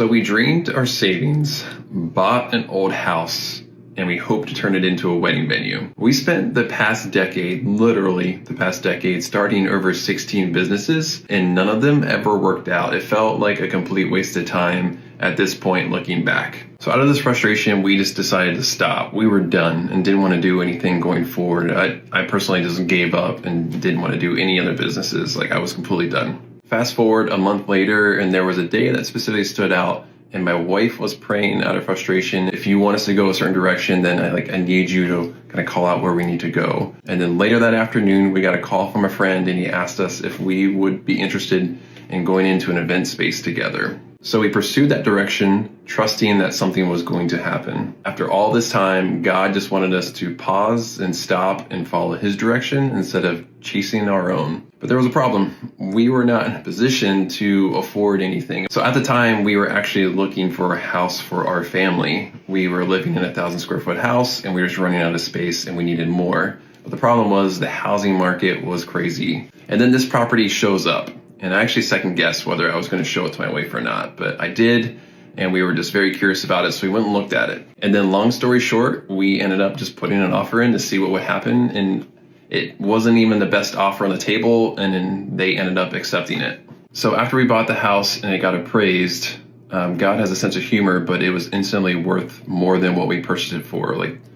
So we drained our savings, bought an old house, and we hope to turn it into a wedding venue. We spent the past decade, literally the past decade, starting over 16 businesses, and none of them ever worked out. It felt like a complete waste of time at this point looking back. So out of this frustration, we just decided to stop. We were done and didn't want to do anything going forward. I personally just gave up and didn't want to do any other businesses. Like, I was completely done. Fast forward a month later, and there was a day that specifically stood out. And my wife was praying out of frustration, if you want us to go a certain direction, then I need you to kind of call out where we need to go. And then later that afternoon, we got a call from a friend, and he asked us if we would be interested in going into an event space together. So we pursued that direction, trusting that something was going to happen. After all this time, God just wanted us to pause and stop and follow his direction instead of chasing our own. But there was a problem. We were not in a position to afford anything. So at the time, we were actually looking for a house for our family. We were living in a 1,000-square-foot house, and we were just running out of space, and we needed more. But the problem was the housing market was crazy. And then this property shows up. And I actually second guessed whether I was going to show it to my wife or not, but I did, and we were just very curious about it, so we went and looked at it. And then long story short, we ended up just putting an offer in to see what would happen, and it wasn't even the best offer on the table, and then they ended up accepting it. So after we bought the house and it got appraised, God has a sense of humor, but it was instantly worth more than what we purchased it for.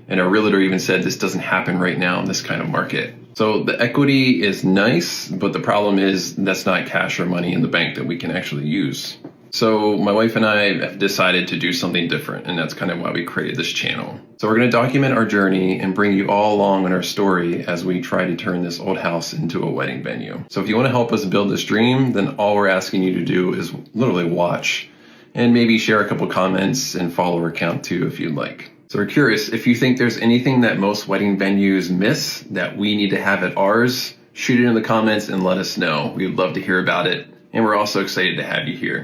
And our realtor even said this doesn't happen right now in this kind of market. So the equity is nice, but the problem is that's not cash or money in the bank that we can actually use. So my wife and I have decided to do something different, and that's kind of why we created this channel. So we're going to document our journey and bring you all along on our story as we try to turn this old house into a wedding venue. So if you want to help us build this dream, then all we're asking you to do is literally watch and maybe share a couple comments and follow our account too if you'd like. So we're curious, if you think there's anything that most wedding venues miss that we need to have at ours, shoot it in the comments and let us know. We'd love to hear about it. And we're also excited to have you here.